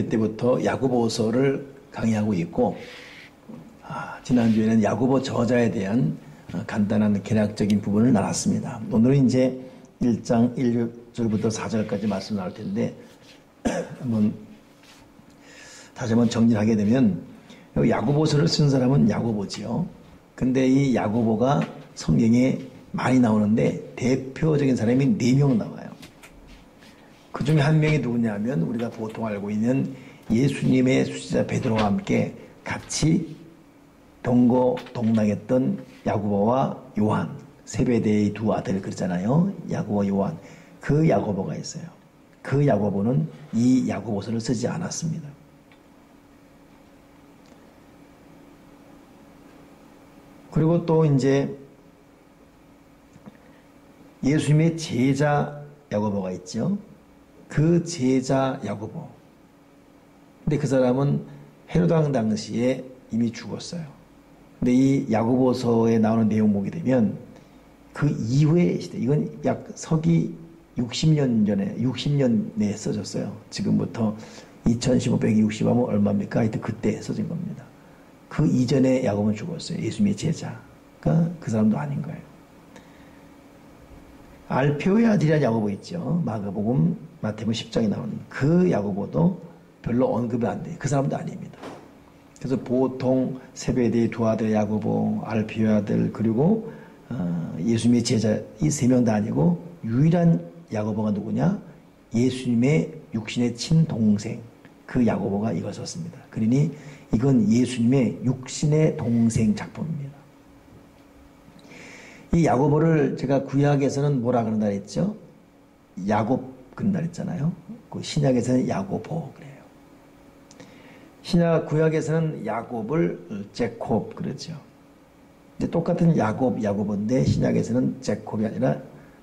때부터 야고보서를 강의하고 있고, 지난주에는 야고보 저자에 대한 간단한 개략적인 부분을 나눴습니다. 오늘은 이제 1장 1절부터 4절까지 말씀 나눌 텐데, 다시 한번 정리를 하게 되면, 야고보서를 쓴 사람은 야고보지요. 근데 이 야고보가 성경에 많이 나오는데 대표적인 사람이 4명 나와요. 그 중에 한 명이 누구냐면 우리가 보통 알고 있는 예수님의 수제자 베드로와 함께 같이 동거동락했던 야고보와 요한, 세베대의 두 아들 그러잖아요. 야고보, 요한. 그 야고보가 있어요. 그 야고보는 이 야고보서를 쓰지 않았습니다. 그리고 또 이제 예수님의 제자 야고보가 있죠. 그 제자 야고보. 근데 그 사람은 헤로드 왕 당시에 이미 죽었어요. 근데 이 야고보서에 나오는 내용 보게 되면 그 이후의 시대, 이건 약 서기 60년 전에, 60년 내에 써졌어요. 지금부터 2560 하면 얼마입니까? 하여튼 그때 써진 겁니다. 그 이전에 야고보는 죽었어요. 예수님의 제자가 그 사람도 아닌 거예요. 알페오의 아들이라는 야고보 있죠. 마가복음, 마태복음 10장에 나오는 그 야고보도 별로 언급이 안 돼요. 그 사람도 아닙니다. 그래서 보통 세베대의 두 아들 야고보, 알페오의 아들, 그리고 예수님의 제자 이 3명 다 아니고 유일한 야고보가 누구냐? 예수님의 육신의 친동생 그 야고보가 이걸 썼습니다. 그러니 이건 예수님의 육신의 동생 작품입니다. 이 야고보를 제가 구약에서는 뭐라 그런다 했죠? 야곱 그런다 했잖아요. 그 신약에서는 야고보 그래요. 구약에서는 야곱을 제콥 그러죠. 근데 똑같은 야고보인데 신약에서는 제콥이 아니라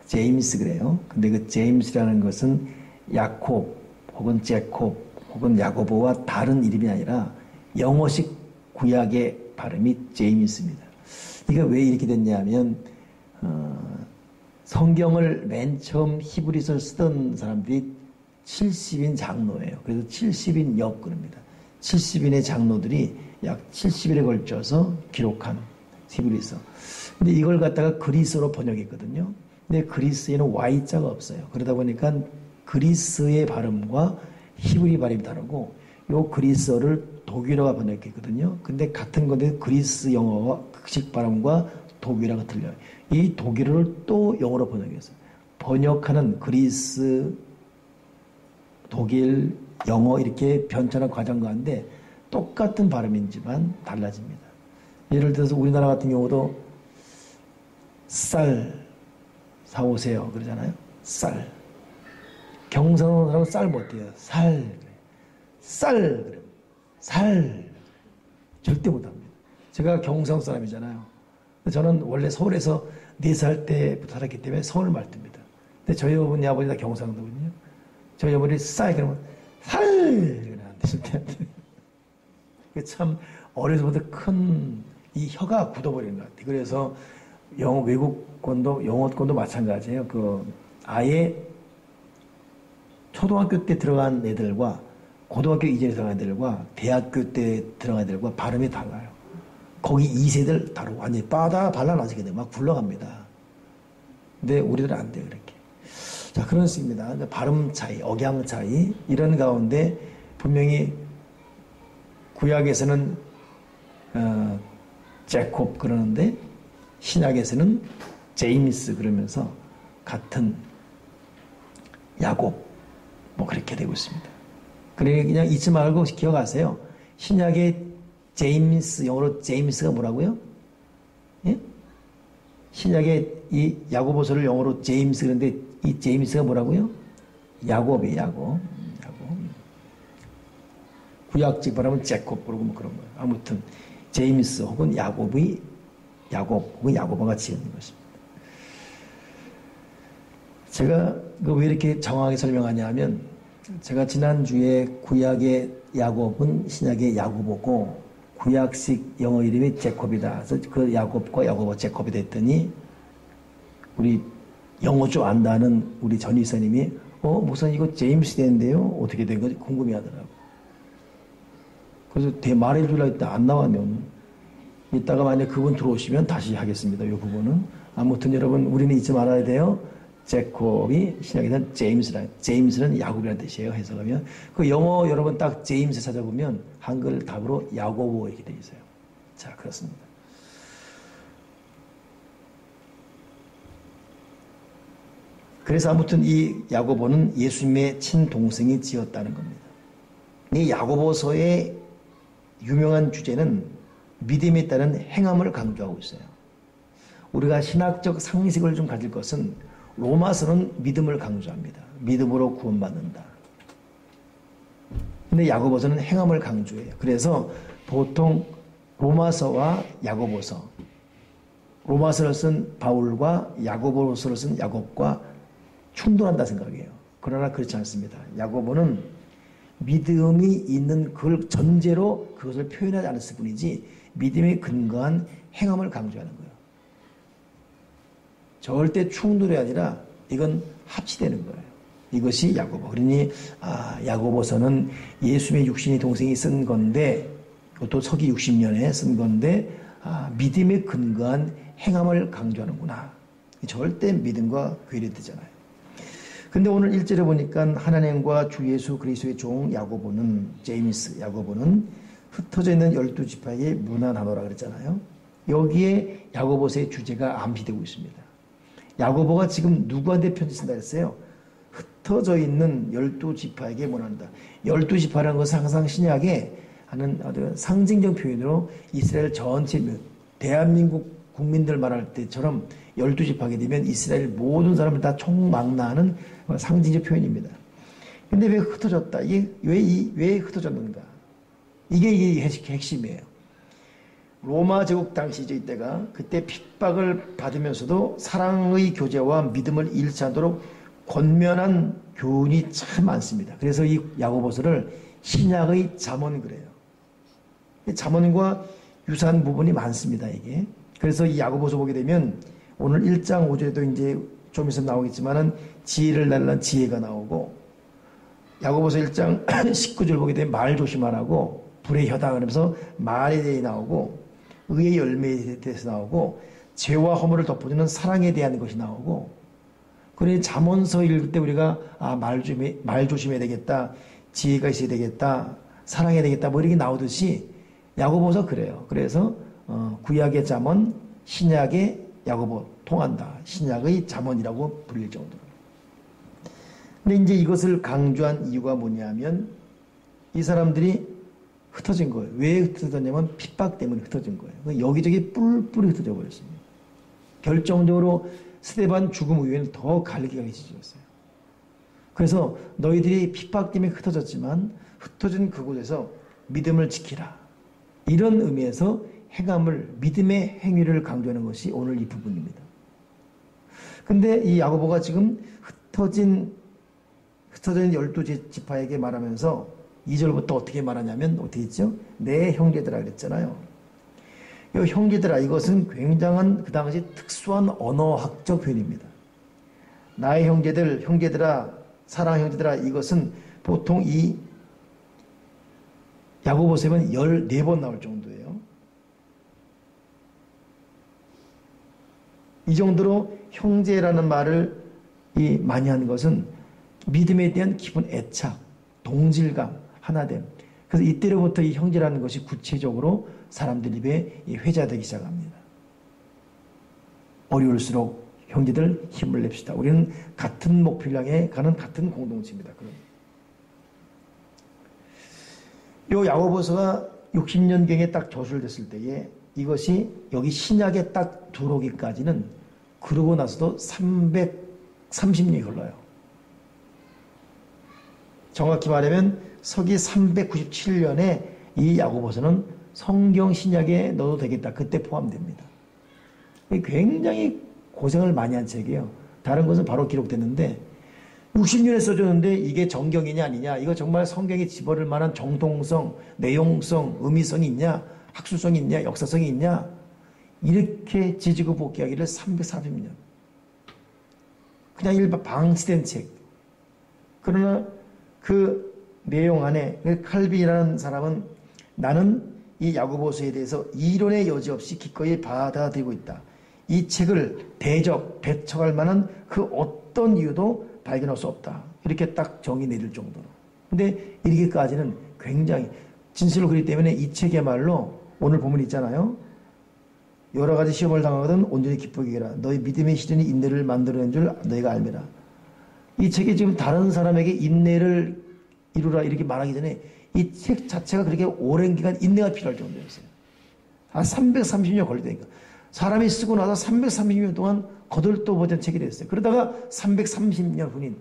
제임스 그래요. 근데 그 제임스라는 것은 야콥 혹은 제콥 혹은 야고보와 다른 이름이 아니라 영어식 구약의 발음이 제임스입니다. 이게 왜 이렇게 됐냐면 성경을 맨 처음 히브리서를 쓰던 사람들이 70인 장로예요. 그래서 70인 역 그럽니다. 70인의 장로들이 약 70일에 걸쳐서 기록한 히브리서. 근데 이걸 갖다가 그리스어로 번역했거든요. 근데 그리스에는 Y자가 없어요. 그러다 보니까 그리스의 발음과 히브리 발음이 다르고 요 그리스어를 독일어가 번역했거든요. 근데 같은 건데 그리스 영어와 극식 발음과 독일어가 틀려요. 이 독일어를 또 영어로 번역했어요. 번역하는 그리스, 독일, 영어 이렇게 변천한 과정 가운데 똑같은 발음이지만 달라집니다. 예를 들어서 우리나라 같은 경우도 쌀 사오세요 그러잖아요. 쌀. 경상도 사람은 쌀 못해요. 살 그래. 쌀 그래. 살 절대 못합니다. 제가 경상도 사람이잖아요. 저는 원래 서울에서 4살 때부터 살았기 때문에 서울 말투입니다. 근데 저희 어머니 아버지 다 경상도거든요. 저희 어머니 쌀 그러면 살 그러는데 참 어려서부터 큰 이 혀가 굳어버리는 것 같아요. 그래서 외국권도 영어권도 마찬가지예요. 아예 초등학교 때 들어간 애들과 고등학교 이전에 들어간 애들과 대학교 때 들어간 애들과 발음이 달라요. 거기 2세들 다르고 완전히 발라놔지게 돼요. 막 굴러갑니다. 근데 우리들은 안 돼요. 그렇게. 자, 그렇습니다. 발음 차이, 억양 차이 이런 가운데 분명히 구약에서는 제콥 그러는데 신약에서는 제임스 그러면서 같은 야곱 뭐 그렇게 되고 있습니다. 그러니 그냥 잊지 말고 기억하세요. 신약의 제임스, 영어로 제임스가 뭐라고요? 예? 신약의 이 야고보서를 영어로 제임스 그런데 이 제임스가 뭐라고요? 야곱이에요, 야곱. 구약식 발음은 제콥 그러고 뭐 그런 거예요. 아무튼 제임스 혹은 야곱 혹은 야고보가 지은 것입니다. 제가 왜 이렇게 정확하게 설명하냐 하면 제가 지난주에 구약의 야곱은 신약의 야고보고 구약식 영어 이름이 제콥이다. 그래서 그 야곱과 야고보 제콥이 됐더니 우리 영어 좀 안다는 우리 전 이사님이 목사님 이거 제임스 되는데요? 어떻게 된 거지? 궁금해하더라고. 그래서 말해주려 했는데 안 나왔네요. 오늘. 이따가 만약 그분 들어오시면 다시 하겠습니다. 이 부분은. 아무튼 여러분 우리는 잊지 말아야 돼요. 제콥이 신약에서는 제임스는 야곱이라는 뜻이에요. 해석하면. 그 영어 여러분 딱 제임스 찾아보면 한글 답으로 야고보 이렇게 되어 있어요. 자, 그렇습니다. 그래서 아무튼 이 야고보는 예수님의 친동생이 지었다는 겁니다. 이 야고보서의 유명한 주제는 믿음에 따른 행함을 강조하고 있어요. 우리가 신학적 상식을 좀 가질 것은 로마서는 믿음을 강조합니다. 믿음으로 구원받는다. 근데 야고보서는 행함을 강조해요. 그래서 보통 로마서와 야고보서, 로마서를 쓴 바울과 야고보서를 쓴 야곱과 충돌한다 생각해요. 그러나 그렇지 않습니다. 야고보는 믿음이 있는 그걸 전제로 그것을 표현하지 않았을 뿐이지 믿음에 근거한 행함을 강조하는 거예요. 절대 충돌이 아니라 이건 합치되는 거예요. 이것이 야고보. 그러니 야고보서는 예수님의 육신의 동생이 쓴 건데 또 서기 60년에 쓴 건데 믿음에 근거한 행함을 강조하는구나. 절대 믿음과 괴리되잖아요. 근데 오늘 1절에 보니까 하나님과 주 예수 그리스도의 종 야고보는 야고보는 흩어져 있는 12지파의 문안하노라 그랬잖아요. 여기에 야고보서의 주제가 암시되고 있습니다. 야고보가 지금 누구한테 편지 쓴다 그랬어요? 흩어져 있는 12지파에게 문안한다. 12지파라는 것은 항상 신약에 하는 상징적 표현으로 이스라엘 전체 대한민국 국민들 말할 때처럼 12지파게 되면 이스라엘 모든 사람을 다 총망라하는 상징적 표현입니다. 근데 왜 흩어졌다? 이게 왜 흩어졌는가? 이게 핵심이에요. 로마 제국 당시 이때가 그때 핍박을 받으면서도 사랑의 교제와 믿음을 잃지 않도록 권면한 교훈이 참 많습니다. 그래서 이 야고보서를 신약의 잠언 그래요. 잠언과 유사한 부분이 많습니다. 이게. 그래서 이 야고보서 보게 되면 오늘 1장 5절에도 이제 좀 있으면 나오겠지만은 지혜를 달라는 지혜가 나오고 야고보서 1장 19절 보게 되면 말 조심하라고 불의 혀다 그러면서 말에 대해 나오고 의의 열매에 대해서 나오고 죄와 허물을 덮어주는 사랑에 대한 것이 나오고 그래 잠언서 읽을 때 우리가 말 조심해야 되겠다 지혜가 있어야 되겠다 사랑해야 되겠다 뭐 이렇게 나오듯이 야고보서 그래요. 그래서 구약의 잠언 신약의 야고보 통한다. 신약의 잠언이라고 불릴 정도로. 근데 이제 이것을 강조한 이유가 뭐냐면 이 사람들이 흩어진 거예요. 왜 흩어졌냐면 핍박 때문에 흩어진 거예요. 여기저기 뿔뿔이 흩어져 버렸습니다. 결정적으로 스데반 죽음 이후에는 더 갈기가 있어졌어요. 그래서 너희들이 핍박 때문에 흩어졌지만 흩어진 그곳에서 믿음을 지키라. 이런 의미에서 행함을 믿음의 행위를 강조하는 것이 오늘 이 부분입니다. 근데 이 야고보가 지금 흩어진 12지파에게 말하면서 2절부터 어떻게 말하냐면 어떻게 했죠? 내 형제들아 그랬잖아요. 이 형제들아 이것은 굉장한 그 당시 특수한 언어학적 표현입니다. 나의 형제들아 사랑 형제들아 이것은 보통 이 야고보서에 보면 14번 나올 정도예요. 이 정도로 형제라는 말을 많이 하는 것은 믿음에 대한 깊은 애착, 동질감, 하나됨. 그래서 이때로부터 이 형제라는 것이 구체적으로 사람들 입에 회자되기 시작합니다. 어려울수록 형제들 힘을 냅시다. 우리는 같은 목표를 향해 가는 같은 공동체입니다. 요 야고보서가 60년경에 딱 저술됐을 때에 이것이 여기 신약에 딱 들어오기까지는 그러고 나서도 330년이 걸려요. 정확히 말하면 서기 397년에 이 야고보서는 성경 신약에 넣어도 되겠다. 그때 포함됩니다. 굉장히 고생을 많이 한 책이에요. 다른 것은 바로 기록됐는데 60년에 써줬는데 이게 정경이냐 아니냐 이거 정말 성경에 집어넣을 만한 정통성, 내용성, 의미성이 있냐 학술성이 있냐 역사성이 있냐 이렇게 지지고 복귀하기를 340년 그냥 일반 방치된 책. 그러나 그 내용 안에 칼빈이라는 사람은 나는 이 야고보서에 대해서 이론의 여지 없이 기꺼이 받아들이고 있다. 이 책을 배척할 만한 그 어떤 이유도 발견할 수 없다. 이렇게 딱 정의 내릴 정도로. 근데 이렇게까지는 굉장히 진실로 그렇기 때문에 이 책이야말로 오늘 본문 있잖아요. 여러 가지 시험을 당하거든 온전히 기쁘게 해라. 너희 믿음의 시련이 인내를 만들어낸 줄 너희가 알매라. 이 책이 지금 다른 사람에게 인내를 이루라 이렇게 말하기 전에 이 책 자체가 그렇게 오랜 기간 인내가 필요할 정도였어요. 한 330년 걸리다니까. 사람이 쓰고 나서 330년 동안 거들떠 보던 책이 됐어요. 그러다가 330년 후인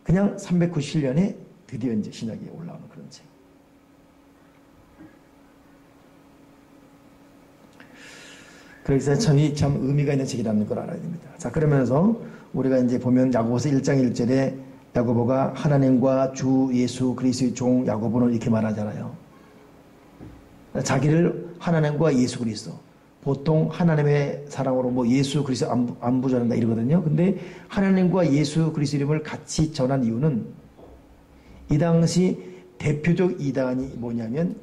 그냥 397년에 드디어 이제 신약이 올라오는 그런 책. 그래서 참 의미가 있는 책이라는 걸 알아야 됩니다. 자, 그러면서 우리가 이제 보면 야고보서 1장 1절에 야고보가 하나님과 주 예수 그리스도의 종 야고보는 이렇게 말하잖아요. 자기를 하나님과 예수 그리스도. 보통 하나님의 사랑으로 뭐 예수 그리스도 안부 전한다 이러거든요. 근데 하나님과 예수 그리스도 이름을 같이 전한 이유는 이 당시 대표적 이단이 뭐냐면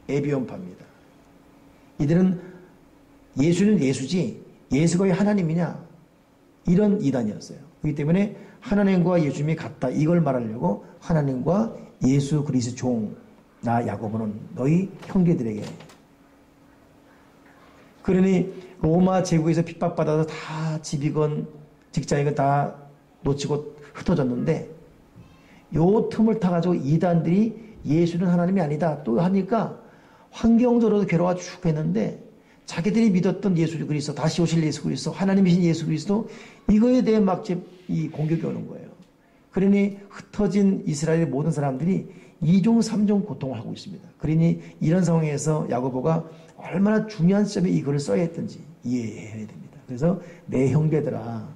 에비온파입니다. 이들은 예수는 예수지 예수가 왜 하나님이냐 이런 이단이었어요. 그렇기 때문에 하나님과 예수님이 같다 이걸 말하려고 하나님과 예수 그리스도 종 나 야고보는 너희 형제들에게 그러니 로마 제국에서 핍박받아서 다 집이건 직장이건 다 놓치고 흩어졌는데 요 틈을 타가지고 이단들이 예수는 하나님이 아니다 또 하니까 환경적으로도 괴로워 죽겠는데 자기들이 믿었던 예수 그리스도 다시 오실 예수 그리스도 하나님이신 예수 그리스도 이거에 대해 막 이 공격이 오는 거예요. 그러니 흩어진 이스라엘의 모든 사람들이 2종 3종 고통을 하고 있습니다. 그러니 이런 상황에서 야고보가 얼마나 중요한 시점에 이 글을 써야 했던지 이해해야 됩니다. 그래서 내 형제들아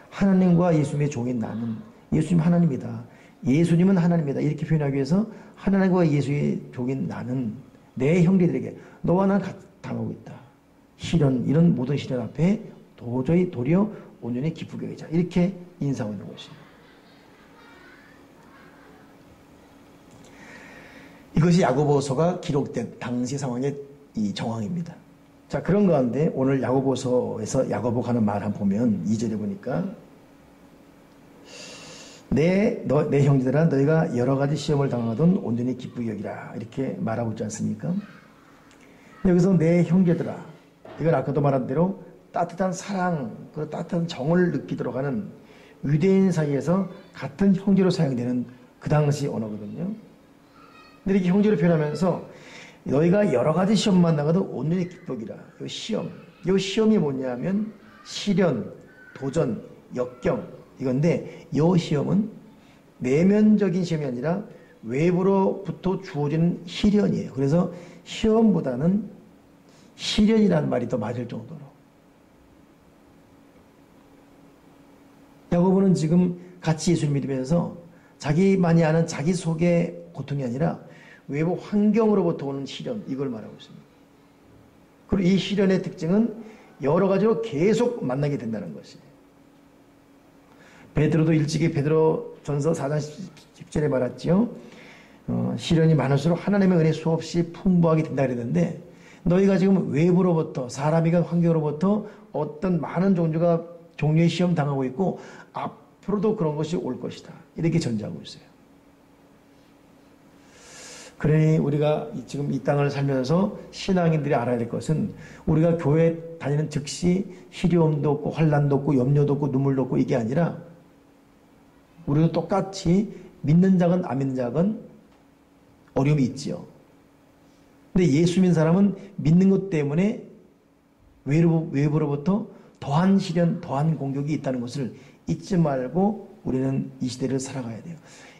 하나님과 예수님의 종인 나는 예수님 하나님이다. 예수님은 하나님이다. 이렇게 표현하기 위해서 하나님과 예수의 종인 나는 내 형제들에게 너와 나는 당하고 있다. 시련 이런 모든 시련 앞에 도리어 온전히 기쁘게 하자. 이렇게 인상하는 것입니다. 이것이 야고보서가 기록된 당시 상황의 이 정황입니다. 자, 그런 가운데 오늘 야고보서에서 야고보가 하는 말 한번 보면 2절에 보니까 내 형제들아 너희가 여러 가지 시험을 당하던 온전히 기쁘게 여기라 이렇게 말하고 있지 않습니까? 여기서 내 형제들아 이건 아까도 말한 대로 따뜻한 사랑, 그 따뜻한 정을 느끼도록 하는 유대인 사이에서 같은 형제로 사용되는 그 당시 언어거든요. 근데 이렇게 형제로 표현하면서 너희가 여러 가지 시험 만나가도 온전히 기쁘기라. 이 시험이 뭐냐면 시련, 도전, 역경 이건데 이 시험은 내면적인 시험이 아니라 외부로부터 주어지는 시련이에요. 그래서 시험보다는 시련이라는 말이 더 맞을 정도로. 야고보는 지금 같이 예수를 믿으면서 자기만이 아는 자기 속의 고통이 아니라 외부 환경으로부터 오는 시련 이걸 말하고 있습니다. 그리고 이 시련의 특징은 여러 가지로 계속 만나게 된다는 것이에요. 베드로도 일찍이 베드로 전서 4장 10절에 말했지요. 시련이 많을수록 하나님의 은혜 수없이 풍부하게 된다 그랬는데 너희가 지금 외부로부터 사람이건 환경으로부터 어떤 많은 종류의 시험 당하고 있고 앞으로도 그런 것이 올 것이다. 이렇게 전제하고 있어요. 그러니 우리가 지금 이 땅을 살면서 신앙인들이 알아야 될 것은 우리가 교회 다니는 즉시 시련도 없고 환난도 없고 염려도 없고 눈물도 없고 이게 아니라 우리도 똑같이 믿는 자건 안 믿는 자건 어려움이 있지요. 근데 예수 믿는 사람은 믿는 것 때문에 외부로부터 더한 시련, 더한 공격이 있다는 것을 잊지 말고 우리는 이 시대를 살아가야 돼요.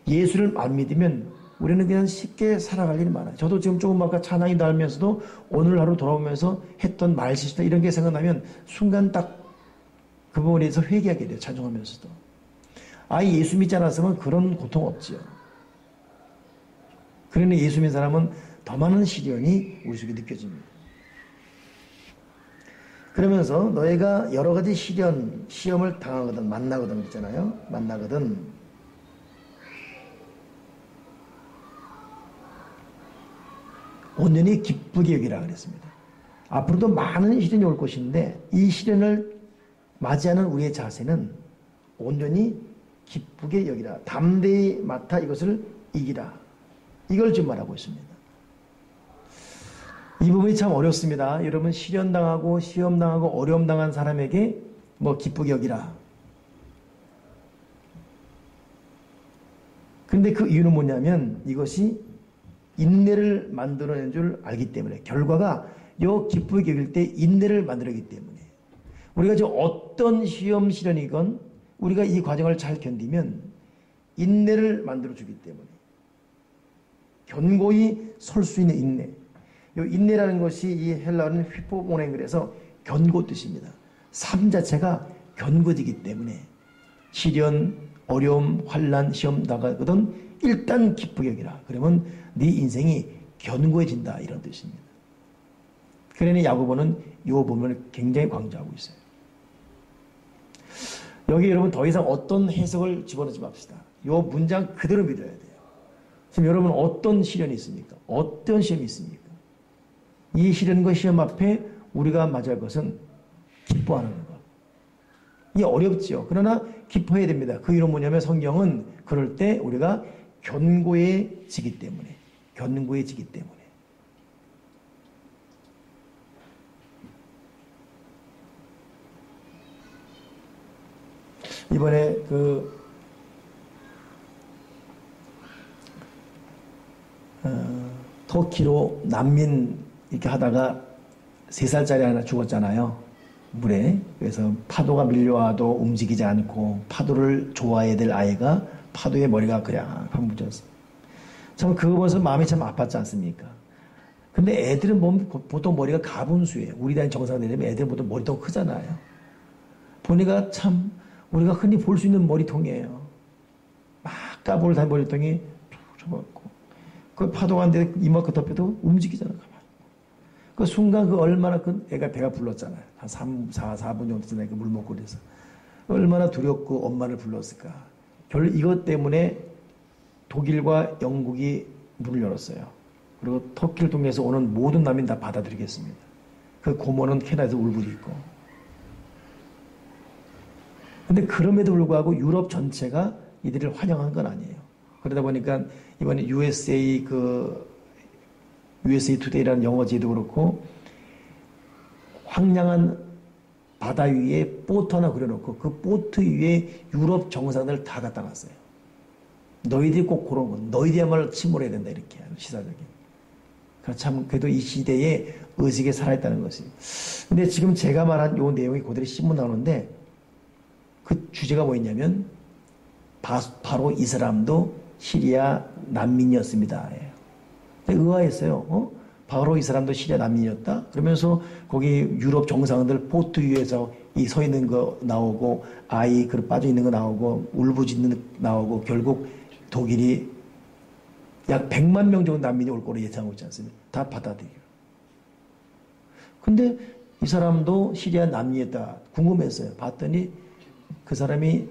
예수를 안 믿으면 우리는 그냥 쉽게 살아갈 일이 많아요. 저도 지금 조금 아까 찬양이 나오면서도 오늘 하루 돌아오면서 했던 말실수나 이런 게 생각나면 순간 딱 그 부분에 대해서 회개하게 돼요. 찬송하면서도. 아예 예수 믿지 않았으면 그런 고통 없지요. 그러니 예수 믿는 사람은 더 많은 시련이 우리 속에 느껴집니다. 그러면서 너희가 여러 가지 시험을 당하거든 만나거든 그랬잖아요. 만나거든 온전히 기쁘게 여기라 그랬습니다. 앞으로도 많은 시련이 올 것인데 이 시련을 맞이하는 우리의 자세는 온전히 기쁘게 여기라. 담대히 맡아 이것을 이기라. 이걸 지금 말하고 있습니다. 이 부분이 참 어렵습니다. 여러분 시련당하고 시험당하고 어려움당한 사람에게 뭐 기쁘게 여기라. 그런데 그 이유는 뭐냐면 이것이 인내를 만들어낸 줄 알기 때문에 결과가 요 기쁘게 여길 때 인내를 만들어내기 때문에 우리가 지금 어떤 시험 시련이건 우리가 이 과정을 잘 견디면 인내를 만들어주기 때문에 견고히 설 수 있는 인내. 이 인내라는 것이 이 헬라어는 휘포모네 그래서 견고 뜻입니다. 삶 자체가 견고지기 때문에 시련, 어려움, 환난, 시험 나가거든 일단 기쁘게 여기라. 그러면 네 인생이 견고해진다 이런 뜻입니다. 그러니 야고보는 이 부분을 굉장히 강조하고 있어요. 여기 여러분 더 이상 어떤 해석을 집어넣지 맙시다. 이 문장 그대로 믿어야 돼요. 지금 여러분 어떤 시련이 있습니까? 어떤 시험이 있습니까? 이 시련과 시험 앞에 우리가 맞이할 것은 기뻐하는 것. 이게 어렵죠. 그러나 기뻐해야 됩니다. 그 이유는 뭐냐면 성경은 그럴 때 우리가 견고해지기 때문에 이번에 터키로 난민 이렇게 하다가 3살짜리 하나 죽었잖아요. 물에. 그래서 파도가 밀려와도 움직이지 않고 파도를 좋아해야 될 아이가 파도에 머리가 그냥 묻었어요. 참 그거 보면서 마음이 참 아팠지 않습니까? 근데 애들은 보통 머리가 가분수예요. 우리 나이 정상 되려면 애들은 보통 머리통 크잖아요. 보니까 참 우리가 흔히 볼 수 있는 머리통이에요. 막 까불 다 머리통이 툭 쳐갖고 그 파도가 안 돼 이만큼 덮여도 움직이잖아. 그 순간 그 얼마나 그 애가 배가 불렀잖아요. 한 4분 정도 지나니까 물 먹고 그래서 얼마나 두렵고 엄마를 불렀을까. 결국 이것 때문에 독일과 영국이 문을 열었어요. 그리고 터키를 통해서 오는 모든 난민 다 받아들이겠습니다. 그 고모는 캐나다에서 울부짖고. 근데 그럼에도 불구하고 유럽 전체가 이들을 환영한 건 아니에요. 그러다 보니까 이번에 USA 투데이라는 영어지도 그렇고 황량한 바다 위에 보트 하나 그려놓고 그 보트 위에 유럽 정상들 다 갖다 놨어요. 너희들이 꼭 그런 거, 너희들야말로 침몰해야 된다 이렇게 시사적인. 참 그래도 이 시대에 의식에 살아있다는 것이. 근데 지금 제가 말한 요 내용이 그대로 신문 나오는데 그 주제가 뭐였냐면 바로 이 사람도 시리아 난민이었습니다. 의아했어요. 바로 이 사람도 시리아 난민이었다? 그러면서 거기 유럽 정상들 보트 위에서 이 서 있는 거 나오고 아이 그 빠져 있는 거 나오고 울부짖는 거 나오고 결국 독일이 약 100만 명 정도 난민이 올 거로 예상하고 있지 않습니까? 다 받아들여요. 근데 이 사람도 시리아 난민이었다. 궁금했어요. 봤더니 그 사람이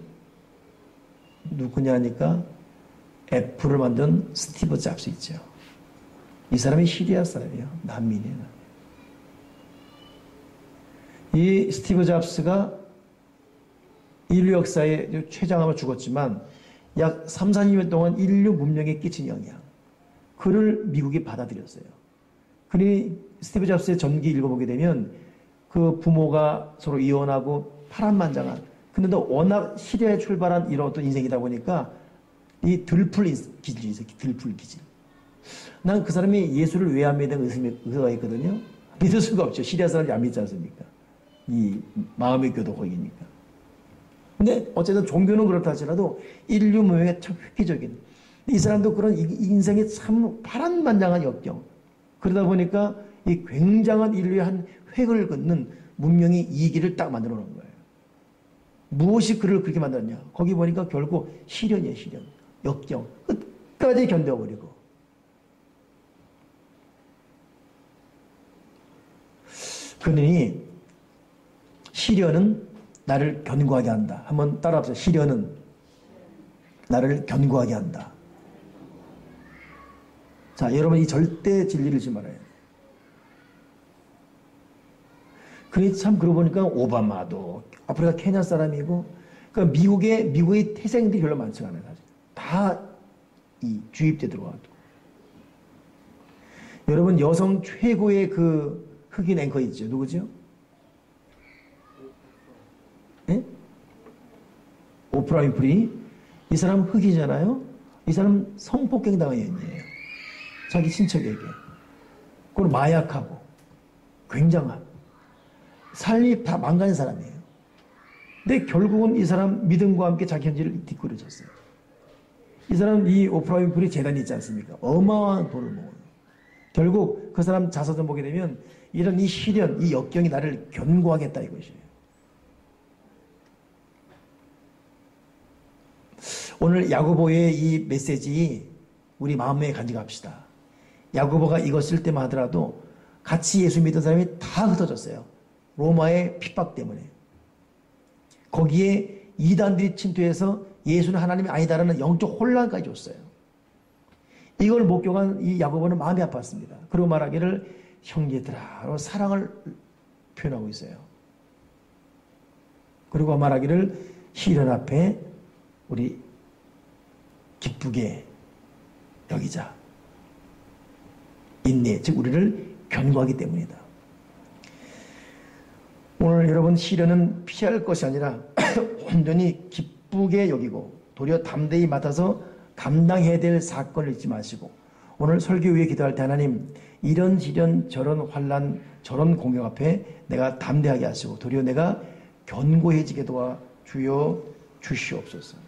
누구냐 하니까 애플을 만든 스티브 잡스 있죠. 이 사람이 시리아 사람이에요. 난민이에요. 이 스티브 잡스가 인류 역사에 최장암을 죽었지만 약 3, 4년 동안 인류 문명에 끼친 영향. 그를 미국이 받아들였어요. 그러니 스티브 잡스의 전기 읽어보게 되면 그 부모가 서로 이혼하고 파란만장한 근데 또 워낙 시리아에 출발한 이런 어떤 인생이다 보니까 이 들풀 기질이 있어요. 들풀 기질. 난 그 사람이 예수를 왜 안 믿는 의사가 있거든요. 믿을 수가 없죠. 시리아 사람이 안 믿지 않습니까? 이 마음의 교도 거기니까. 근데 어쨌든 종교는 그렇다 할지라도 인류 문명에 참 획기적인. 이 사람도 그런 인생에 참 파란만장한 역경. 그러다 보니까 이 굉장한 인류의 한 획을 긋는 문명이 이 길을 딱 만들어 놓은 거예요. 무엇이 그를 그렇게 만들었냐? 거기 보니까 결국 시련이에요, 시련. 역경. 끝까지 견뎌버리고. 그러니 시련은 나를 견고하게 한다. 한번 따라합시다. 시련은 나를 견고하게 한다. 자, 여러분 이 절대 진리를 잊지 말아야 돼요. 그러니 참 그러고 보니까 오바마도 아프리카 케냐 사람이고, 그러니까 미국의 태생들이 별로 많지 않아요. 사실. 다 이 주입돼 들어와도. 여러분 여성 최고의 그 흑인 앵커 있죠. 누구죠? 네? 오프라 윈프리. 이 사람 흑이잖아요. 이 사람 성폭행 당한 여인이에요. 자기 친척에게. 그리고 마약하고 굉장한 삶이 다 망가진 사람이에요. 근데 결국은 이 사람 믿음과 함께 자기 현실을 뒷구려졌어요. 이 사람 이 오프라 윈프리 재단이 있지 않습니까? 어마어마한 돈을 모아요. 결국 그 사람 자서전 보게 되면 이런 이 시련, 이 역경이 나를 견고하겠다 이것이에요. 오늘 야고보의 이 메시지 우리 마음에 간직합시다. 야고보가 이거 쓸 때만 하더라도 같이 예수 믿던 사람이 다 흩어졌어요. 로마의 핍박 때문에. 거기에 이단들이 침투해서 예수는 하나님이 아니다라는 영적 혼란까지 줬어요. 이걸 목격한 이 야고보는 마음이 아팠습니다. 그리고 말하기를 형제들아 사랑을 표현하고 있어요. 그리고 말하기를 시련 앞에 우리 기쁘게 여기자. 인내, 즉 우리를 견고하기 때문이다. 오늘 여러분 시련은 피할 것이 아니라 온전히 기쁘게 여기고 도리어 담대히 맡아서 감당해야 될 사건을 잊지 마시고 오늘 설교 위에 기도할 때 하나님 이런 시련 저런 환난 저런 공격 앞에 내가 담대하게 하시고 도리어 내가 견고해지게 도와 주여 주시옵소서.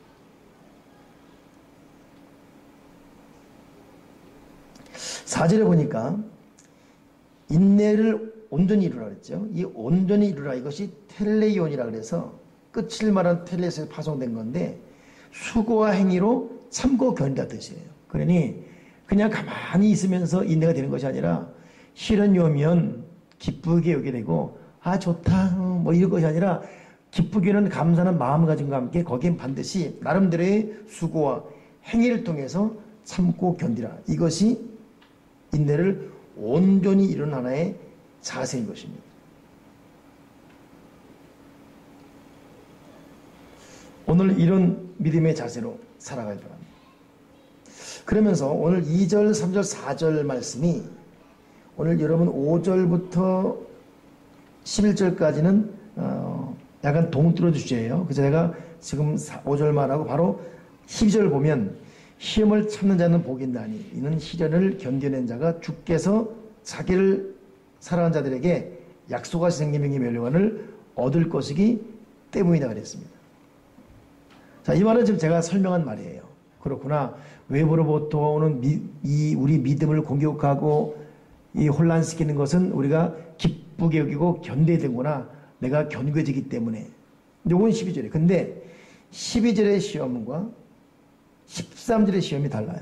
사절에 보니까 인내를 온전히 이루라 그랬죠. 이 온전히 이루라 이것이 텔레이온이라 그래서 끝을 말한 텔레에서 파송된 건데 수고와 행위로 참고 견디다 뜻이에요. 그러니 그냥 가만히 있으면서 인내가 되는 것이 아니라 시련이 오면 기쁘게 여기게 되고 아 좋다 뭐 이런 것이 아니라 기쁘기는 감사하는 마음가짐과 함께 거기엔 반드시 나름대로의 수고와 행위를 통해서 참고 견디라. 이것이 인내를 온전히 이루는 하나의 자세인 것입니다. 오늘 이런 믿음의 자세로 살아가야 바랍니다. 그러면서 오늘 2절, 3절, 4절 말씀이 오늘 여러분 5절부터 11절까지는 약간 동떨어진 주제예요. 그래서 제가 지금 5절 말하고 바로 12절 보면 시험을 참는 자는 복이 있나니 이는 시련을 견뎌낸 자가 주께서 자기를 사랑하는 자들에게 약속하신 생명의 멸류관을 얻을 것이기 때문이다 그랬습니다. 자, 이 말은 지금 제가 설명한 말이에요. 그렇구나. 외부로부터 오는 우리 믿음을 공격하고 이 혼란시키는 것은 우리가 기쁘게 여기고 견뎌야 되구나. 내가 견고해지기 때문에. 요건 12절이에요. 근데 12절의 시험과 13절의 시험이 달라요.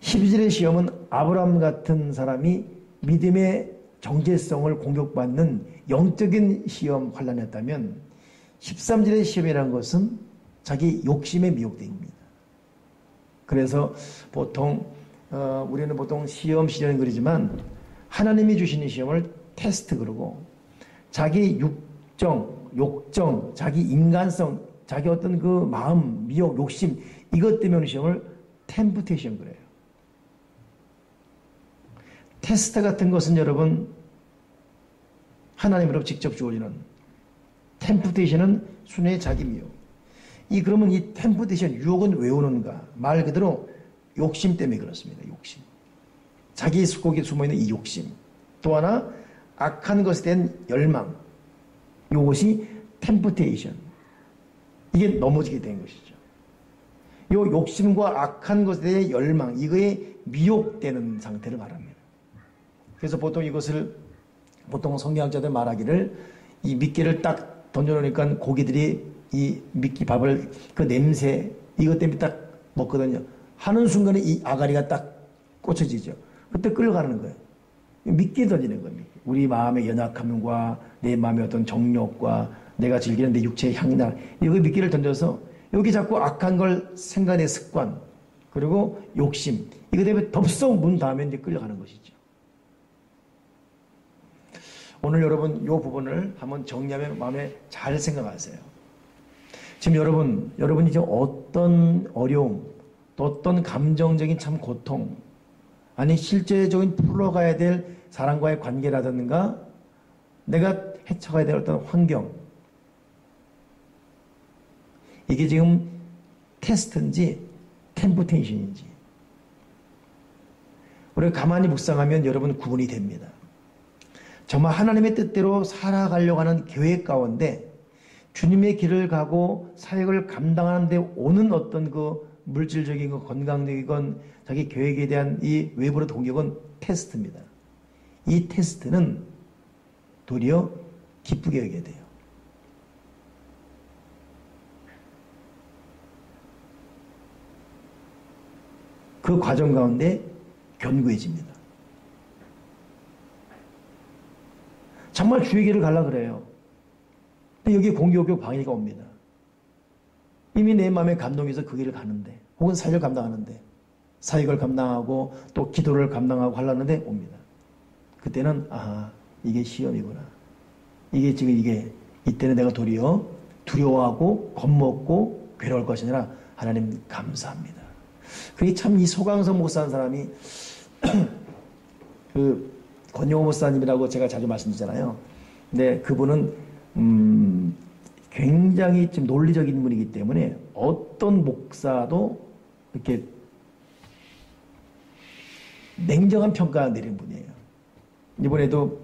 12절의 시험은 아브라함 같은 사람이 믿음의 정체성을 공격받는 영적인 시험 환란이었다면 13절의 시험이라는 것은 자기 욕심에 미혹됩니다. 그래서 보통 우리는 보통 시험 시련 그러지만 하나님이 주시는 시험을 테스트 그러고 자기 욕정, 자기 인간성, 자기 어떤 그 마음, 미혹, 욕심 이것 때문에 오는 시험을 템프테이션 그래요. 테스트 같은 것은 여러분 하나님으로 직접 주어지는 템프테이션은 순회의 자기 미혹. 그러면 이 템프테이션 유혹은 왜 오는가? 말 그대로 욕심 때문에 그렇습니다. 욕심. 자기 속에 숨어있는 이 욕심. 또 하나 악한 것에 대한 열망. 이것이 템프테이션. 이게 넘어지게 된 것이죠. 이 욕심과 악한 것에 대한 열망, 이거에 미혹되는 상태를 말합니다. 그래서 보통 이것을 보통 성경학자들 말하기를 이 미끼를 딱 던져놓으니까 고기들이 이 미끼 밥을 그 냄새 이것 때문에 딱 먹거든요. 하는 순간에 이 아가리가 딱 꽂혀지죠. 그때 끌려가는 거예요. 미끼 던지는 거예요. 미끼. 우리 마음의 연약함과 내 마음의 어떤 정욕과 내가 즐기는 내 육체의 향락 이거 미끼를 던져서 여기 자꾸 악한 걸 생각의 습관 그리고 욕심. 이거 때문에 덥석 문 닫으면 이제 끌려가는 것이죠. 오늘 여러분 이 부분을 한번 정리하면 마음에 잘 생각하세요. 지금 여러분이 지금 어떤 어려움, 또 어떤 감정적인 참 고통, 아니 실제적인 풀어가야 될 사람과의 관계라든가 내가 헤쳐가야 될 어떤 환경, 이게 지금 테스트인지 템프테이션인지 우리가 가만히 묵상하면 여러분 구분이 됩니다. 정말 하나님의 뜻대로 살아가려고 하는 계획 가운데 주님의 길을 가고 사역을 감당하는 데 오는 어떤 그 물질적인 것, 건강적인 건 자기 계획에 대한 이 외부의 공격은 테스트입니다. 이 테스트는 도리어 기쁘게 여겨야 돼요. 그 과정 가운데 견고해집니다. 정말 주의 길을 가려고 그래요. 근데 여기에 공격과 방해가 옵니다. 이미 내 마음에 감동해서 그 길을 가는데, 혹은 사역을 감당하는데, 사역을 감당하고 또 기도를 감당하고 하려는데 옵니다. 그때는 이게 시험이구나. 이게 지금 이때는 내가 도리어 두려워하고 겁먹고 괴로울 것이 아니라 하나님 감사합니다. 그게 참 이 소강성 목사라는 사람이 그 권영호 목사님이라고 제가 자주 말씀드리잖아요. 근데 그분은 굉장히 좀 논리적인 분이기 때문에 어떤 목사도 이렇게 냉정한 평가 내리는 분이에요. 이번에도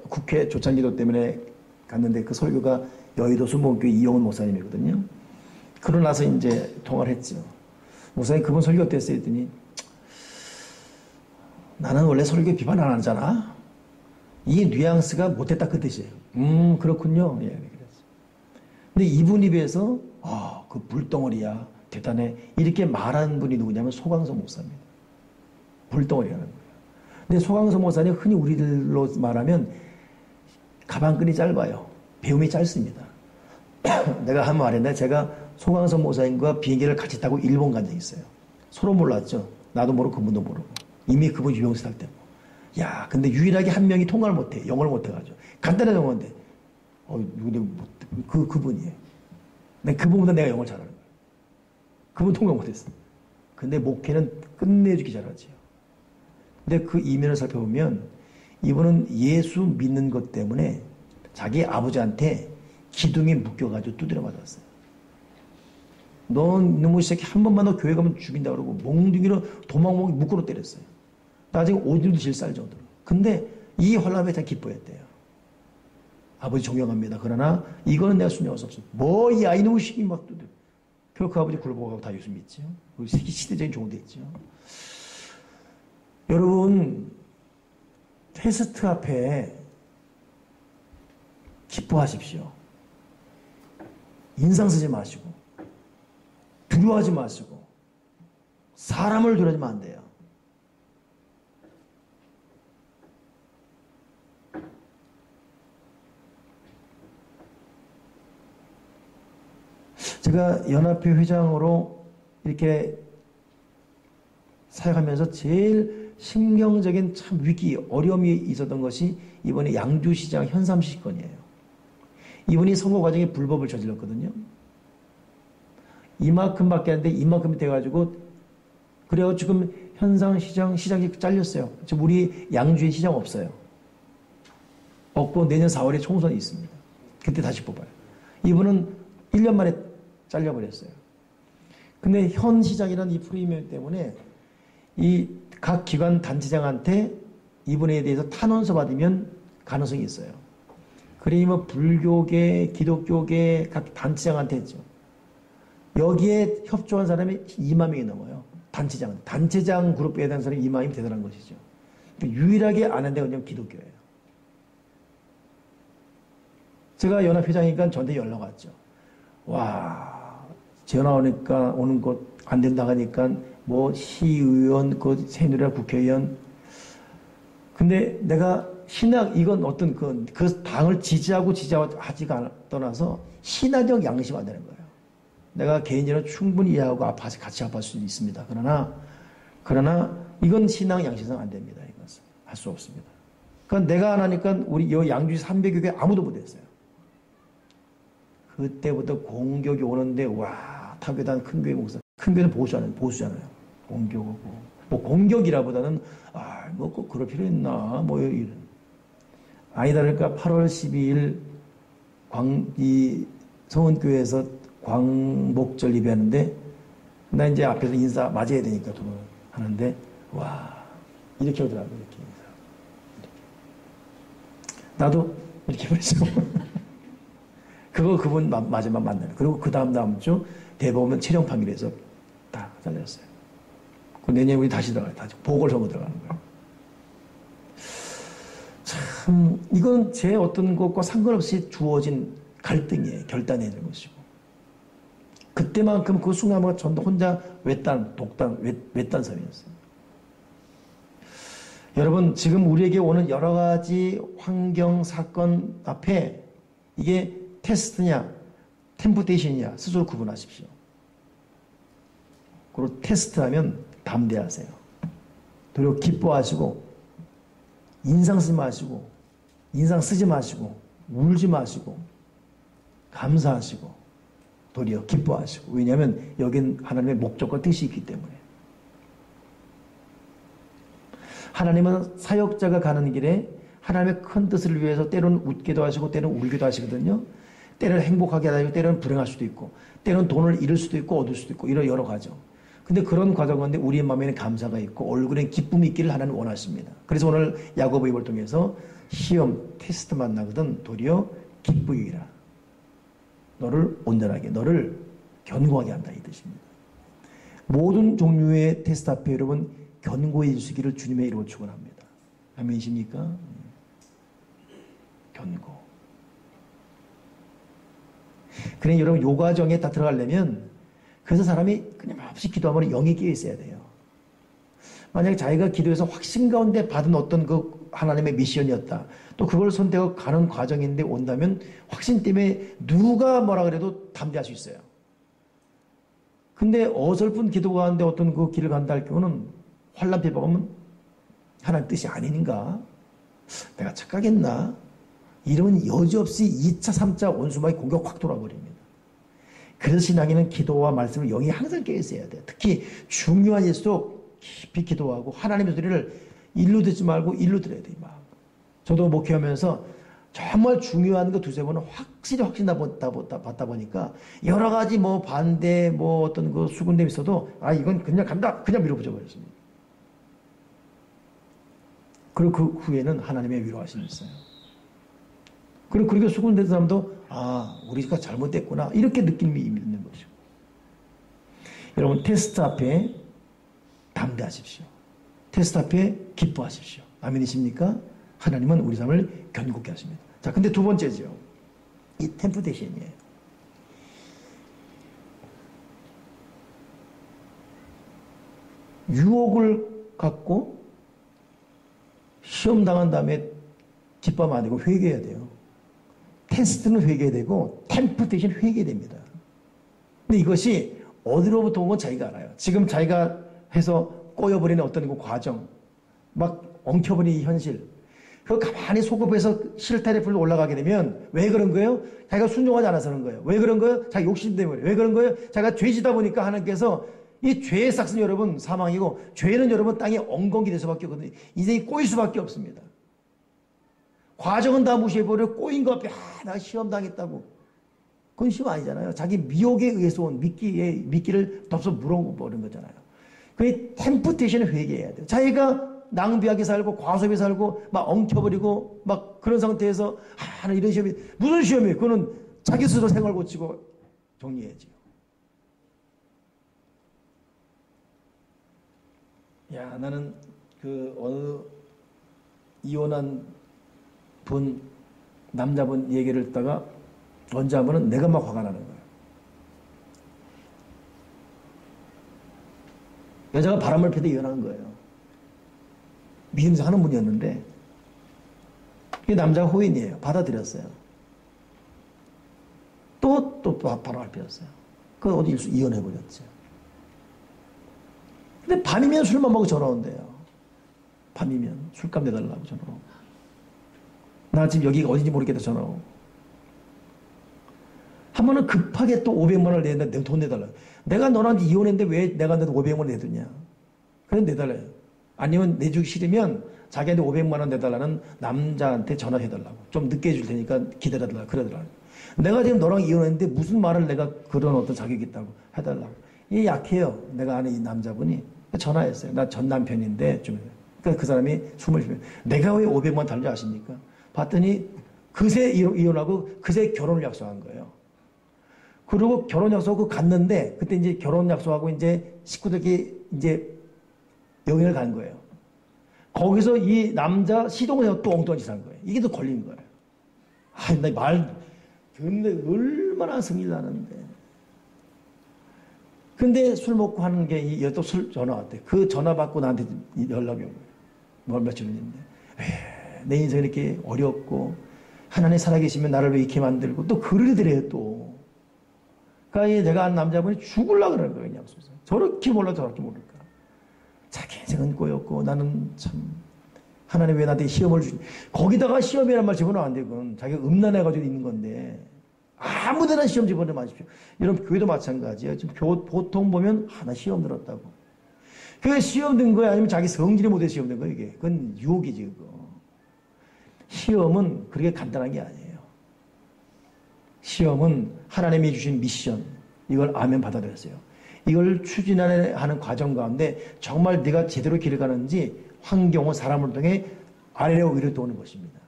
국회 조찬기도 때문에 갔는데 그 설교가 여의도 순복음교회 이용훈 목사님이거든요. 그러고 나서 이제 통화를 했죠. 목사님 그분 설교 어땠어요? 했더니 나는 원래 설교 비판 안 하잖아. 이 뉘앙스가 못했다 그 뜻이에요. 그렇군요. 예, 그랬어요. 근데 이분 입에서 그 불덩어리야 대단해 이렇게 말하는 분이 누구냐면 소강서 목사입니다. 불덩어리라는 거예요. 근데 소강서 목사님 흔히 우리들로 말하면 가방끈이 짧아요. 배움이 짧습니다. 내가 한 번 말했는데 제가 소강서 목사님과 비행기를 같이 타고 일본 간 적이 있어요. 서로 몰랐죠. 나도 모르고 그분도 모르고. 이미 그분 유병수 탈 때고. 야, 근데 유일하게 한 명이 통화를 못해. 영어를 못해가지고. 간단한 영어인데. 그분이에요. 그분보다 내가 영어를 잘하는 거예요. 그분 통화 못했어. 근데 목회는 끝내주기 잘하지요. 근데 그 이면을 살펴보면 이분은 예수 믿는 것 때문에 자기 아버지한테 기둥에 묶여가지고 두드려 맞았어요. 넌 너무 새끼 한 번만 더 교회 가면 죽인다 그러고 몽둥이로 도망 묶어로 때렸어요. 나중에 오줌도 질 쌀 정도로. 근데 이 환란에 다 기뻐했대요. 아버지 존경합니다. 그러나 이거는 내가 순종할 수 없어. 뭐 이 아이놈의 시기 막 두드려. 결국 그 아버지 굴복하고 다 예수 믿죠. 우리 시대적인 종도 있죠. 여러분 테스트 앞에 기뻐하십시오. 인상 쓰지 마시고 두려워하지 마시고 사람을 두려워하면 안 돼요. 제가 연합회 회장으로 이렇게 사역하면서 제일 신경적인 참 위기, 어려움이 있었던 것이 이번에 양주시장 현삼시 건이에요. 이분이 선거 과정에 불법을 저질렀거든요. 이만큼밖에 안 돼, 이만큼이 돼가지고, 그래서 지금 시장이 잘렸어요. 지금 우리 양주에 시장 없어요. 없고 내년 4월에 총선이 있습니다. 그때 다시 뽑아요. 이분은 1년 만에 잘려버렸어요. 근데 현 시장이라는 이 프리미엄 때문에 이 각 기관 단체장한테 이분에 대해서 탄원서 받으면 가능성이 있어요. 그러면 불교계, 기독교계 각 단체장한테 했죠. 여기에 협조한 사람이 2만 명이 넘어요. 단체장 그룹에 대한 사람이 2만 명이 대단한 것이죠. 유일하게 안 한 데가 그냥 기독교예요. 제가 연합회장이니까 저한테 연락 왔죠. 와, 전화 오는 것 안 된다 하니까 뭐 시의원, 그 새누리당 국회의원. 근데 내가 이건 어떤 그 당을 지지하지가 떠나서 신화적 양심 안 되는 거예요. 내가 개인적으로 충분히 이해하고 같이 아파할 수 있습니다. 그러나 이건 신앙 양식상 안 됩니다. 이것은 할 수 없습니다. 그러니까 내가 안 하니까 우리 양주시 300여 개 아무도 못했어요. 그때부터 공격이 오는데 와 타교단 큰 교회 목사 큰 교회는 보수잖아요. 공격하고 뭐 공격이라보다는 뭐 꼭 그럴 필요 있나 뭐 이런 아니다 그러니까 8월 12일 이 성원교회에서 광복절 예배하는데 나 이제 앞에서 인사 맞아야 되니까 두 번 하는데 와 이렇게 오더라고요. 이렇게 인사 나도 이렇게 그랬죠. 그분 마지막 만나요. 그리고 그 다음 주 대법원 체령 판결에서 다 잘렸어요. 내년에 우리 다시 들어가요. 다시 보궐선거 들어가는 거예요. 참 이건 제 어떤 것과 상관없이 주어진 갈등이에요. 결단해야 되는 것이고 그때만큼 그 순간마다 전부 혼자 외딴섬이었어요. 여러분 지금 우리에게 오는 여러 가지 환경 사건 앞에 이게 테스트냐 템프테이션이냐 스스로 구분하십시오. 그리고 테스트하면 담대하세요. 그리고 기뻐하시고 인상 쓰지 마시고 울지 마시고 감사하시고 도리어 기뻐하시고 왜냐하면 여긴 하나님의 목적과 뜻이 있기 때문에 하나님은 사역자가 가는 길에 하나님의 큰 뜻을 위해서 때로는 웃기도 하시고 때로는 울기도 하시거든요. 때로는 행복하게 하시고 때로는 불행할 수도 있고 때로는 돈을 잃을 수도 있고 얻을 수도 있고 이런 여러 가죠. 근데 그런 과정 가운데 우리의 마음에는 감사가 있고 얼굴엔 기쁨이 있기를 하나님 원하십니다. 그래서 오늘 야고보 입을 통해서 시험 테스트 만나거든 도리어 기쁘기라 너를 온전하게 너를 견고하게 한다 이 뜻입니다. 모든 종류의 테스트 앞에 여러분 견고해지시기를 주님의 이름으로 축원합니다. 아멘이십니까? 견고. 그래 여러분 요 과정에 다 들어가려면 그래서 사람이 그냥 없이 기도하면 영이 끼어 있어야 돼요. 만약에 자기가 기도해서 확신 가운데 받은 어떤 그 하나님의 미션이었다. 또 그걸 선택하고 가는 과정인데 온다면 확신 때문에 누가 뭐라 그래도 담대할 수 있어요. 근데 어설픈 기도 가운데 어떤 그 길을 간다 할 경우는 환난 비박하면 하나님 뜻이 아닌가? 내가 착각했나? 이러면 여지없이 2차, 3차 원수마의 공격 확 돌아버립니다. 그래서 신앙에는 기도와 말씀을 영이 항상 깨어있어야 돼요. 특히 중요한 일수록 깊이 기도하고 하나님의 소리를 일로 듣지 말고 일로 들어야 돼요. 저도 목회하면서 정말 중요한 거 두세 번은 확실히 받다 보니까 여러 가지 뭐 반대 뭐 어떤 그 수군됨이 있어도 이건 그냥 간다 그냥 밀어붙여 버렸습니다. 그리고 그 후에는 하나님의 위로하심이 있어요. 그리고 그렇게 수군된 사람도 우리가 잘못됐구나 이렇게 느낌이 있는 것이고 여러분 테스트 앞에 담대하십시오. 테스트 앞에 기뻐하십시오. 아멘이십니까? 하나님은 우리 삶을 견고케 하십니다. 자, 근데 두 번째죠. 이 템프테이션이에요. 유혹을 갖고 시험 당한 다음에 기뻐하면 안 되고 회개해야 돼요. 테스트는 회개되고 템프테이션 회개됩니다. 근데 이것이 어디로부터 온 건 자기가 알아요. 지금 자기가 해서 꼬여버리는 어떤 그 과정, 막 엉켜버리는 이 현실. 그거 가만히 속업해서 실타래 불러 올라가게 되면 왜 그런 거예요? 자기가 순종하지 않아서 그런 거예요. 왜 그런 거예요? 자기 욕심 때문에. 왜 그런 거예요? 자기가 죄지다 보니까 하나님께서 이 죄의 싹은 여러분 사망이고 죄는 여러분 땅에 엉겅이 될 수밖에 없거든요. 인생이 꼬일 수밖에 없습니다. 과정은 다 무시해버려 꼬인 거 앞에 나 시험 당했다고. 그건 시험 아니잖아요. 자기 미혹에 의해서 온 미끼를 덮어서 물어버린 거잖아요. 그게 템프테이션을 회개해야 돼요. 자기가 낭비하게 살고 과소비에 살고 막 엉켜버리고 막 그런 상태에서 이런 시험이 무슨 시험이에요? 그거는 자기 스스로 생활 고치고 정리해야지요. 나는 그 어느 이혼한 남자분 얘기를 듣다가 언제 한번은 내가 막 화가 나는 거예요. 여자가 바람을 피다 이혼한 거예요. 믿음에서 하는 분이었는데 이 남자가 호인이에요. 받아들였어요. 또 바람을 피웠어요. 그 어디 이혼해버렸죠. 근데 밤이면 술만 먹고 전화 온대요. 밤이면 술값 내달라고 전화 오고. 나 지금 여기가 어딘지 모르겠다 전화 오고. 한 번은 급하게 또 500만 원을 내는데 돈 내달라고. 내가 너랑 이혼했는데 왜 내가 너한테 500만 원 내주냐. 그럼 내달라요. 아니면 내주기 싫으면 자기한테 500만 원 내달라는 남자한테 전화해달라고. 좀 늦게 해줄 테니까 기다려달라고. 그러더라고요. 내가 지금 너랑 이혼했는데 무슨 말을 내가 그런 어떤 자격이 있다고 해달라고. 이게 약해요. 내가 아는 이 남자분이. 전화했어요. 나 전 남편인데 좀. 그러니까 그 사람이 숨을 쉬면 내가 왜 500만 원 달는지 아십니까? 봤더니 그새 이혼하고 그새 결혼을 약속한 거예요. 그리고 결혼 약속하고 갔는데 그때 이제 결혼 약속하고 이제 식구들끼리 이제 여행을 간 거예요. 거기서 이 남자 시동을 또 엉뚱한 짓을 한 거예요. 이게 또 걸린 거예요. 아, 나 말 듣는데 얼마나 승질 나는데. 근데 술 먹고 하는 게 또 술 전화 왔대. 그 전화 받고 나한테 연락이 온 거예요. 며칠 전인데. 내 인생이 이렇게 어렵고 하나님 살아계시면 나를 왜 이렇게 만들고 또 글을 드려요 또. 그러니까 내가 한 남자분이 죽으려고 그러는 거예요. 그냥 저렇게 몰라 저렇게 모를까. 자기 인생은 꼬였고 나는 참 하나님 왜 나한테 시험을 주지. 거기다가 시험이란 말 집어넣으면 안 되고 자기가 음란해가지고 있는 건데 아무데나 시험 집어넣지 마십시오. 이런 교회도 마찬가지예요. 지금 보통 보면 나 시험 들었다고. 그게 시험 든 거야 아니면 자기 성질이 못해서 시험 든 거야 이게. 그건 유혹이지 그거. 시험은 그렇게 간단한 게 아니에요. 시험은 하나님이 주신 미션 이걸 아멘 받아들였어요. 이걸 추진하는 과정 가운데 정말 네가 제대로 길을 가는지 환경은 사람을 통해 아래로 위로 도는 것입니다.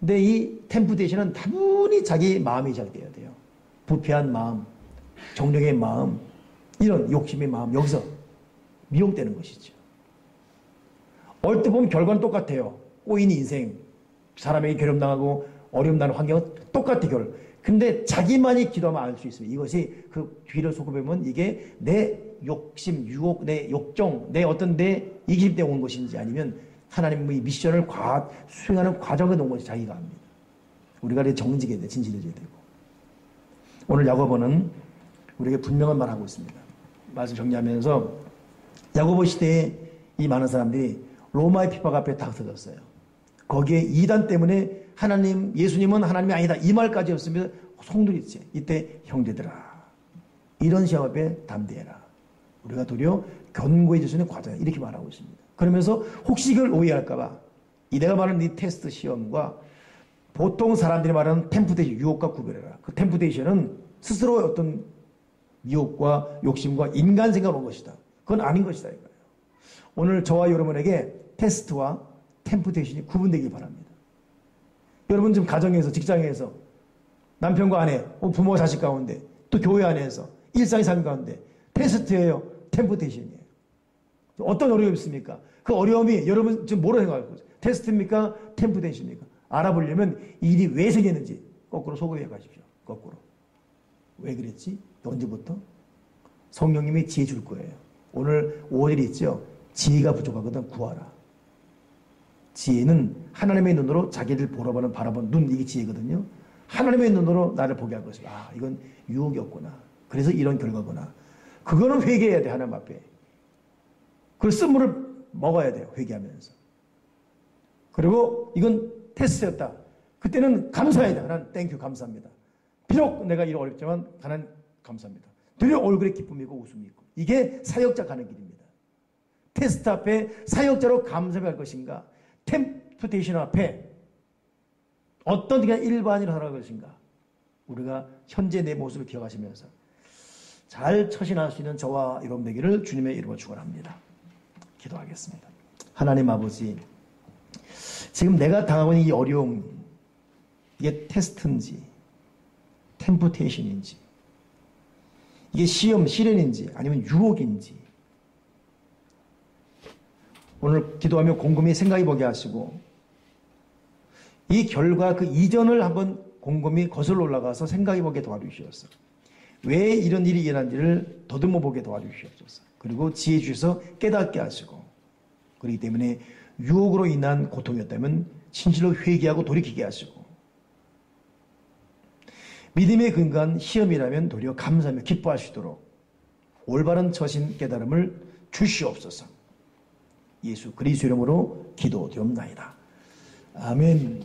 근데 이 템프테이션은 다분히 자기 마음이 잘 돼야 돼요. 부패한 마음, 정욕의 마음, 이런 욕심의 마음 여기서 미혹되는 것이죠. 얼핏 보면 결과는 똑같아요. 꼬인 인생, 사람에게 괴롭당하고 어려움당하는 환경은 똑같아 결. 근데 자기만이 기도하면 알 수 있어요. 이것이 그 뒤를 속아보면 이게 내 욕심, 유혹, 내 욕정, 내 어떤 내 이기심 때문에 온 것인지 아니면 하나님의 미션을 수행하는 과정에 온 것이 자기가 압니다. 우리가 정직해야 돼, 진실해져야 되고. 오늘 야고보는 우리에게 분명한 말 하고 있습니다. 말씀 정리하면서 야고보 시대에 이 많은 사람들이 로마의 핍박 앞에 다 흩어졌어요. 거기에 이단 때문에 하나님, 예수님은 하나님이 아니다. 이 말까지 없으면 성들이 있지. 이때 형제들아. 이런 시험 앞에 담대해라. 우리가 도리어 견고해질 수 있는 과정이다. 이렇게 말하고 있습니다. 그러면서 혹시 이걸 오해할까봐 내가 말하는 이 테스트 시험과 보통 사람들이 말하는 템프테이션, 유혹과 구별해라. 그 템프테이션은 스스로 어떤 유혹과 욕심과 인간 생각을 온 것이다. 그건 아닌 것이다. 이거예요. 오늘 저와 여러분에게 테스트와 템프테이션이 구분되길 바랍니다. 여러분 지금 가정에서 직장에서 남편과 아내 부모와 자식 가운데 또 교회 안에서 일상의 삶 가운데 테스트예요. 템프테이션이에요. 어떤 어려움이 있습니까? 그 어려움이 여러분 지금 뭐로 생각하고 있어요? 테스트입니까? 템프테이션입니까? 알아보려면 일이 왜 생겼는지 거꾸로 소금해 가십시오. 거꾸로. 왜 그랬지? 언제부터? 성령님이 지혜 줄 거예요. 오늘 5절이 있죠. 지혜가 부족하거든 구하라. 지혜는 하나님의 눈으로 자기를 바라보는 눈, 이게 지혜거든요. 하나님의 눈으로 나를 보게 할 것이다. 아, 이건 유혹이었구나. 그래서 이런 결과구나. 그거는 회개해야 돼, 하나님 앞에. 그 쓴물을 먹어야 돼요, 회개하면서. 그리고 이건 테스트였다. 그때는 감사해야 돼. 하나님, 땡큐, 감사합니다. 비록 내가 이런 어렵지만, 하나님, 감사합니다. 늘 얼굴에 기쁨이고 웃음이 있고. 이게 사역자 가는 길입니다. 테스트 앞에 사역자로 감사할 것인가? 템프테이션 앞에 어떤 그냥 일반인으로 살아갈 것인가? 우리가 현재 내 모습을 기억하시면서 잘 처신할 수 있는 저와 여러분 되기를 주님의 이름으로 축원합니다. 기도하겠습니다. 하나님 아버지, 지금 내가 당하고 있는 이 어려움, 이게 테스트인지 템프테이션인지 이게 시험, 시련인지 아니면 유혹인지 오늘 기도하며 곰곰이 생각해 보게 하시고 이 결과 그 이전을 한번 곰곰이 거슬러 올라가서 생각해 보게 도와주시옵소서. 왜 이런 일이 일어난지를 더듬어 보게 도와주시옵소서. 그리고 지혜 주셔서 깨닫게 하시고 그렇기 때문에 유혹으로 인한 고통이었다면 진실로 회개하고 돌이키게 하시고 믿음에 근거한 시험이라면 도리어 감사하며 기뻐할 수 있도록 올바른 처신 깨달음을 주시옵소서. 예수 그리스도 이름으로 기도드리옵나이다. 아멘.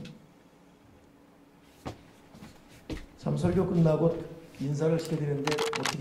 참 설교 끝나고 인사를 시켜드렸는데 어떻게